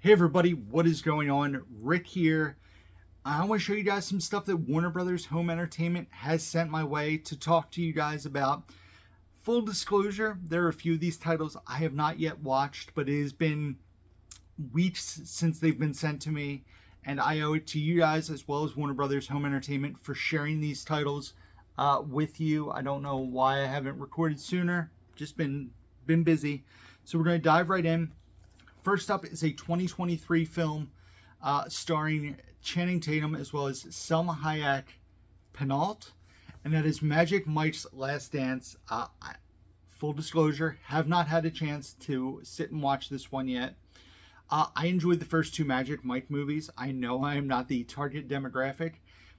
Hey everybody, what is going on? Rick here. I want to show you guys some stuff that Warner Brothers Home Entertainment has sent my way to talk to you guys about. Full disclosure, there are a few of these titles I have not yet watched, but it has been weeks since they've been sent to me, and I owe it to you guys as well as Warner Brothers Home Entertainment for sharing these titles with you. I don't know why I haven't recorded sooner, just been busy. So we're going to dive right in. First up is a 2023 film starring Channing Tatum as well as Selma Hayek Penalt, and that is Magic Mike's Last Dance. Full disclosure, have not had a chance to sit and watch this one yet. I enjoyed the first two Magic Mike movies. I know I am not the target demographic,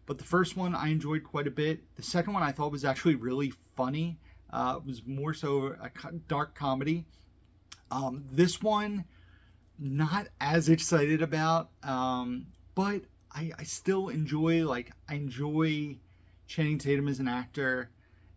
but the first one I enjoyed quite a bit. The second one I thought was actually really funny. It was more so a dark comedy. This one, not as excited about, but I still enjoy, I enjoy Channing Tatum as an actor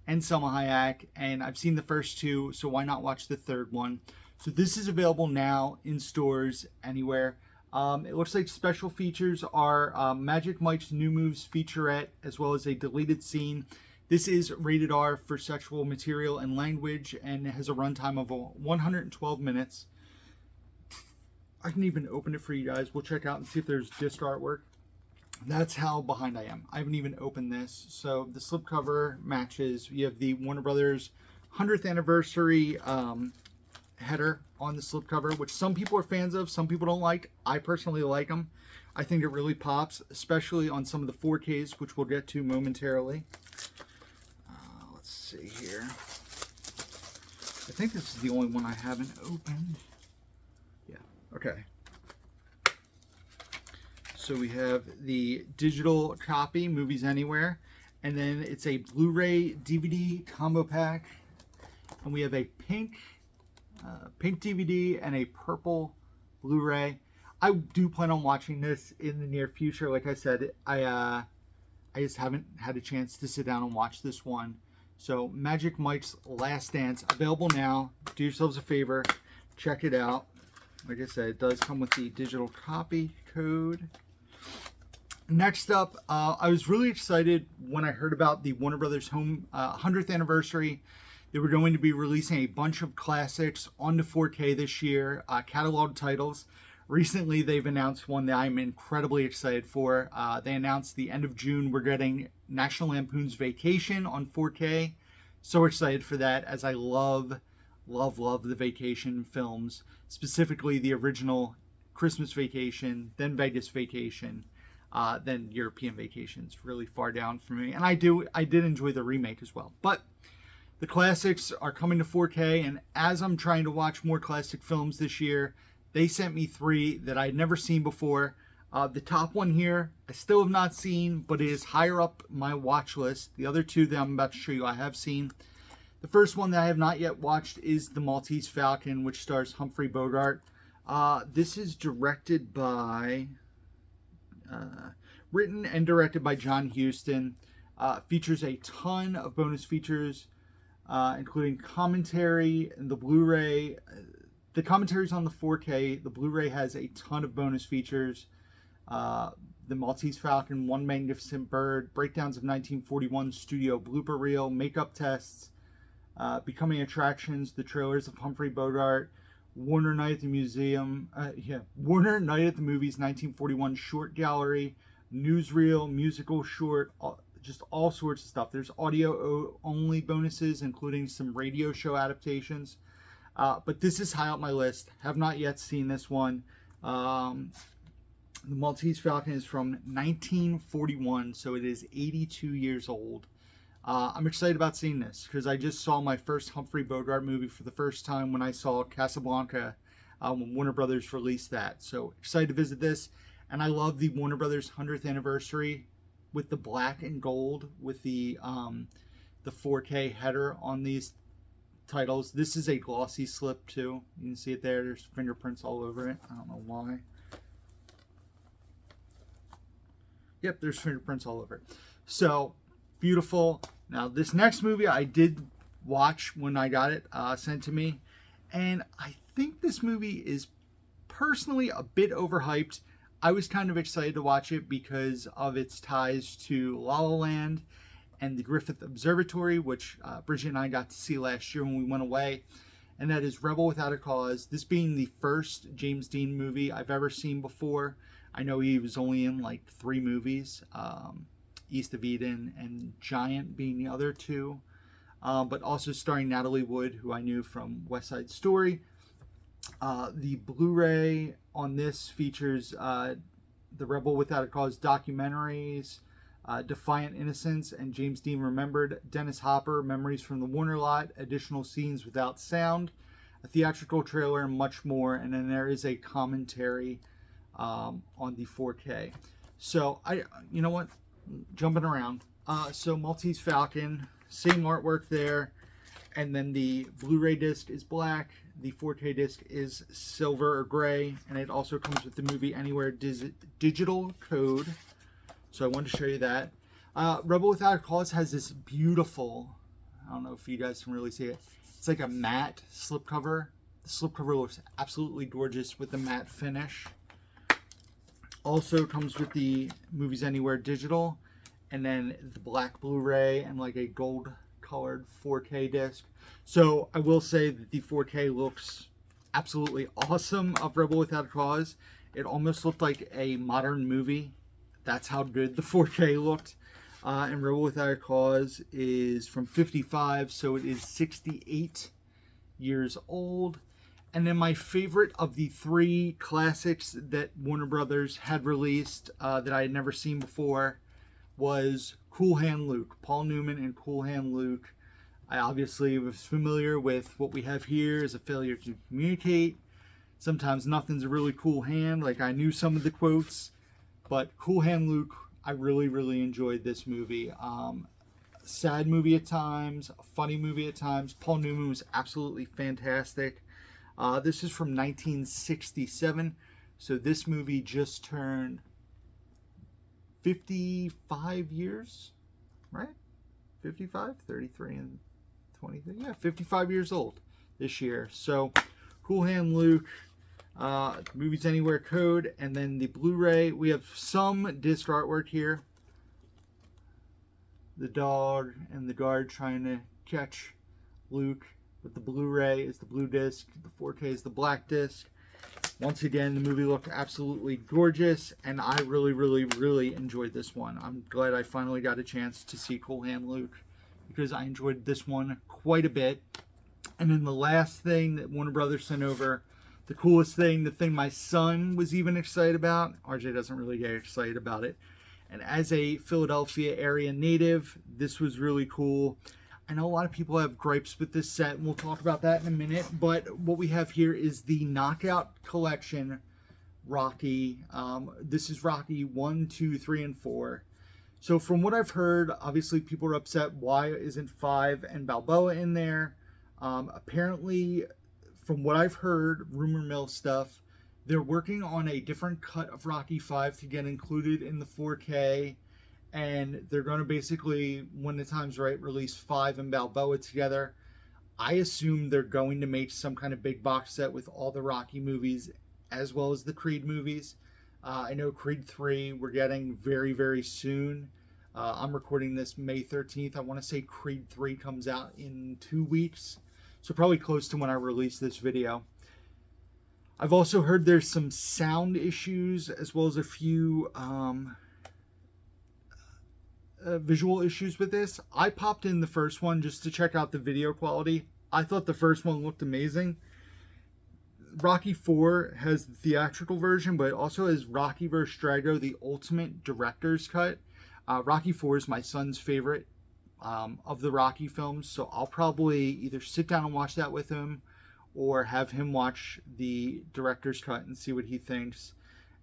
and Selma Hayek, and I've seen the first two, so why not watch the third one? So this is available now in stores anywhere. It looks like special features are Magic Mike's New Moves featurette, as well as a deleted scene. This is rated R for sexual material and language, and it has a runtime of 112 minutes. I can even open it for you guys. We'll check out and see if there's disc artwork. That's how behind I am. I haven't even opened this. So the slipcover matches. You have the Warner Brothers 100th anniversary header on the slipcover, which some people are fans of, some people don't like. I personally like them. I think it really pops, especially on some of the 4Ks, which we'll get to momentarily. Let's see here. I think this is the only one I haven't opened. Yeah, okay. So we have the digital copy, Movies Anywhere, and then it's a Blu-ray DVD combo pack, and we have a pink DVD and a purple Blu-ray. I do plan on watching this in the near future. Like I said, I just haven't had a chance to sit down and watch this one. So Magic Mike's Last Dance, available now. Do yourselves a favor, check it out. Like I said, it does come with the digital copy code. Next up, I was really excited when I heard about the Warner Brothers Home 100th anniversary. They were going to be releasing a bunch of classics onto 4K this year, catalog titles. Recently, they've announced one that I'm incredibly excited for. They announced the end of June we're getting National Lampoon's Vacation on 4K. So excited for that, as I love the Vacation films, specifically the original Christmas Vacation, then Vegas Vacation, then European Vacation's really far down for me. And I did enjoy the remake as well. But the classics are coming to 4K, and as I'm trying to watch more classic films this year, they sent me three that I'd never seen before. The top one here, I still have not seen, but it is higher up my watch list. The other two that I'm about to show you, I have seen. The first one that I have not yet watched is The Maltese Falcon, which stars Humphrey Bogart. This is directed by, written and directed by John Huston. Features a ton of bonus features, including commentary and the Blu-ray. The commentary's on the 4K. The Blu-ray has a ton of bonus features. The Maltese Falcon, One Magnificent Bird, breakdowns of 1941 studio blooper reel, makeup tests, becoming attractions, the trailers of Humphrey Bogart, Warner Night at the Museum, Warner Night at the Movies 1941 short gallery, newsreel, musical short, just all sorts of stuff. There's audio only bonuses, including some radio show adaptations. But this is high up my list. Have not yet seen this one. The Maltese Falcon is from 1941, so it is 82 years old. I'm excited about seeing this because I just saw my first Humphrey Bogart movie for the first time when I saw Casablanca, when Warner Brothers released that. So excited to visit this. And I love the Warner Brothers 100th anniversary with the black and gold with the 4K header on these titles. This is a glossy slip too. You can see it there. There's fingerprints all over it. I don't know why. Yep, there's fingerprints all over it. So beautiful. Now this next movie I did watch when I got it sent to me, and I think this movie is personally a bit overhyped. I was kind of excited to watch it because of its ties to La La Land and the Griffith Observatory, which Bridget and I got to see last year when we went away. And that is Rebel Without a Cause. This being the first James Dean movie I've ever seen before. I know he was only in like 3 movies, East of Eden and Giant being the other 2. But also starring Natalie Wood, who I knew from West Side Story. The Blu-ray on this features the Rebel Without a Cause documentaries, Defiant Innocence and James Dean Remembered, Dennis Hopper, Memories from the Warner Lot, additional scenes without sound, a theatrical trailer, and much more. And then there is a commentary on the 4K. So you know what, jumping around. So Maltese Falcon, same artwork there, and then the Blu-ray disc is black, the 4K disc is silver or gray, and it also comes with the Movie Anywhere digital code. So I wanted to show you that. Rebel Without a Cause has this beautiful, I don't know if you guys can really see it, it's like a matte slipcover. The slipcover looks absolutely gorgeous with the matte finish. Also comes with the Movies Anywhere digital, and then the black Blu-ray and like a gold colored 4K disc. So I will say that the 4K looks absolutely awesome of Rebel Without a Cause. It almost looked like a modern movie. That's how good the 4K looked. And Rebel Without a Cause is from 55, so it is 68 years old. And then my favorite of the 3 classics that Warner Brothers had released that I had never seen before was Cool Hand Luke. Paul Newman and Cool Hand Luke. I obviously was familiar with what we have here is a failure to communicate. Sometimes nothing's a really cool hand. Like I knew some of the quotes, but Cool Hand Luke, I really, really enjoyed this movie. Sad movie at times, a funny movie at times. Paul Newman was absolutely fantastic. This is from 1967, so this movie just turned 55 years, right? 55, 33, and 23. Yeah, 55 years old this year. So, Cool Hand Luke, Movies Anywhere code, and then the Blu-ray. We have some disc artwork here. The dog and the guard trying to catch Luke. But the Blu-ray is the blue disc, the 4K is the black disc. Once again, the movie looked absolutely gorgeous, and I really, really, really enjoyed this one. I'm glad I finally got a chance to see Cool Hand Luke, because I enjoyed this one quite a bit. And then the last thing that Warner Brothers sent over, the coolest thing, the thing my son was even excited about. RJ doesn't really get excited about it. And as a Philadelphia area native, this was really cool. I know a lot of people have gripes with this set, and we'll talk about that in a minute, but what we have here is the Knockout Collection Rocky. This is Rocky 1, 2, 3, and 4. So from what I've heard, obviously people are upset, why isn't 5 and Balboa in there? Apparently, from what I've heard, rumor mill stuff, they're working on a different cut of Rocky 5 to get included in the 4K. And they're going to basically, when the time's right, release 5 and Balboa together. I assume they're going to make some kind of big box set with all the Rocky movies as well as the Creed movies. I know Creed 3 we're getting very, very soon. I'm recording this May 13th. I want to say Creed 3 comes out in 2 weeks. So probably close to when I release this video. I've also heard there's some sound issues as well as a few visual issues with this. I popped in the first one just to check out the video quality. I thought the first one looked amazing. Rocky 4 has the theatrical version, but it also has Rocky vs. Drago, the ultimate director's cut. Rocky 4 is my son's favorite of the Rocky films, so I'll probably either sit down and watch that with him or have him watch the director's cut and see what he thinks.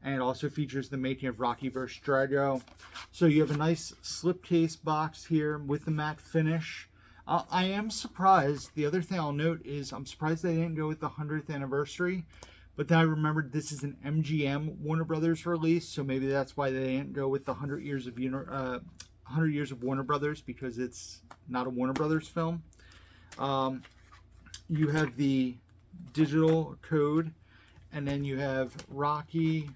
And it also features the making of Rocky vs. Drago. So you have a nice slipcase box here with the matte finish. I am surprised. The other thing I'll note is I'm surprised they didn't go with the 100th anniversary. But then I remembered this is an MGM Warner Brothers release, so maybe that's why they didn't go with the 100 years of Warner Brothers, because it's not a Warner Brothers film. You have the digital code. And then you have Rocky.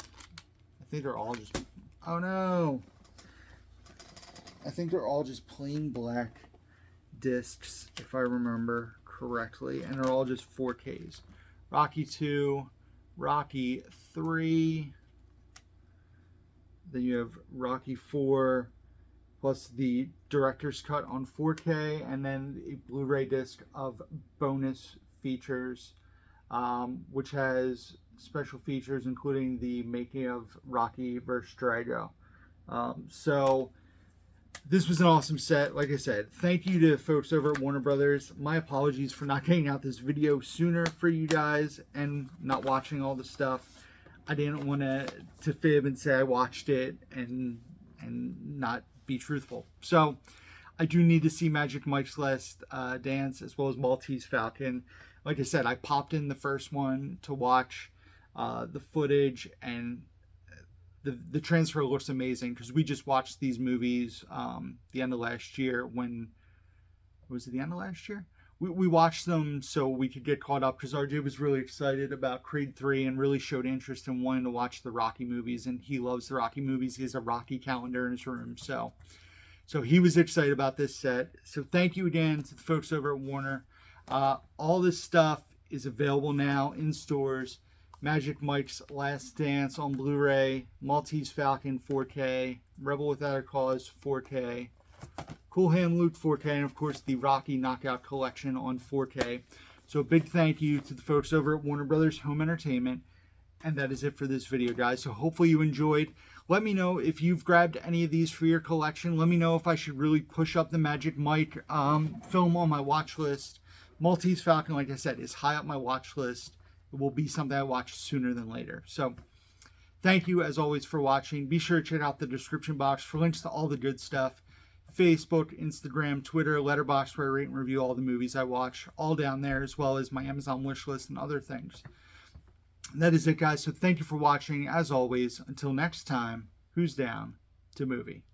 I think they're all just... Oh no! I think they're all just plain black discs, if I remember correctly. And they're all just 4Ks. Rocky 2, Rocky 3. Then you have Rocky 4, plus the director's cut on 4K, and then a Blu-ray disc of bonus features, which has special features including the making of Rocky vs. Drago. So this was an awesome set. Like I said, thank you to folks over at Warner Brothers. My apologies for not getting out this video sooner for you guys and not watching all the stuff. I didn't want to fib and say I watched it and not be truthful. So I do need to see Magic Mike's Last Dance as well as Maltese Falcon. Like I said, I popped in the first one to watch the footage, and the transfer looks amazing because we just watched these movies the end of last year. When was it, the end of last year? We watched them so we could get caught up because RJ was really excited about Creed 3 and really showed interest in wanting to watch the Rocky movies, and he loves the Rocky movies. He has a Rocky calendar in his room, so he was excited about this set. So thank you again to the folks over at Warner. All this stuff is available now in stores. Magic Mike's Last Dance on Blu-ray, Maltese Falcon 4K, Rebel Without a Cause 4K, Cool Hand Luke 4K, and of course the Rocky Knockout Collection on 4K. So a big thank you to the folks over at Warner Brothers Home Entertainment. And that is it for this video, guys. So hopefully you enjoyed. Let me know if you've grabbed any of these for your collection. Let me know if I should really push up the Magic Mike film on my watch list. Maltese Falcon, like I said, is high up my watch list. It will be something I watch sooner than later. So thank you, as always, for watching. Be sure to check out the description box for links to all the good stuff. Facebook, Instagram, Twitter, Letterboxd, where I rate and review all the movies I watch, all down there, as well as my Amazon wish list and other things. And that is it, guys. So thank you for watching. As always, until next time, who's down to movie?